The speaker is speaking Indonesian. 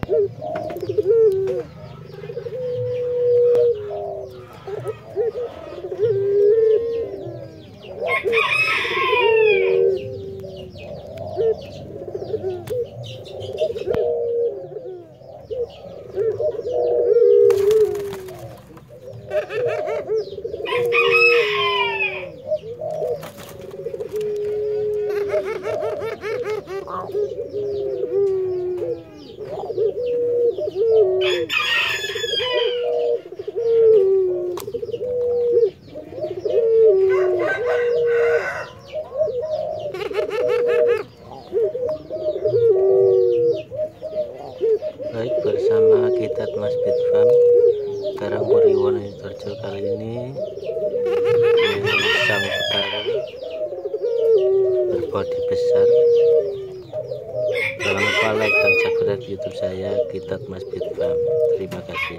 Baik, bersama Kitat Mas Pit Farm Karangpuri Wonosobo kali ini sang petarung berbodi besar. Jangan lupa like dan subscribe YouTube saya Kitat Mas Pit Farm. Terima kasih.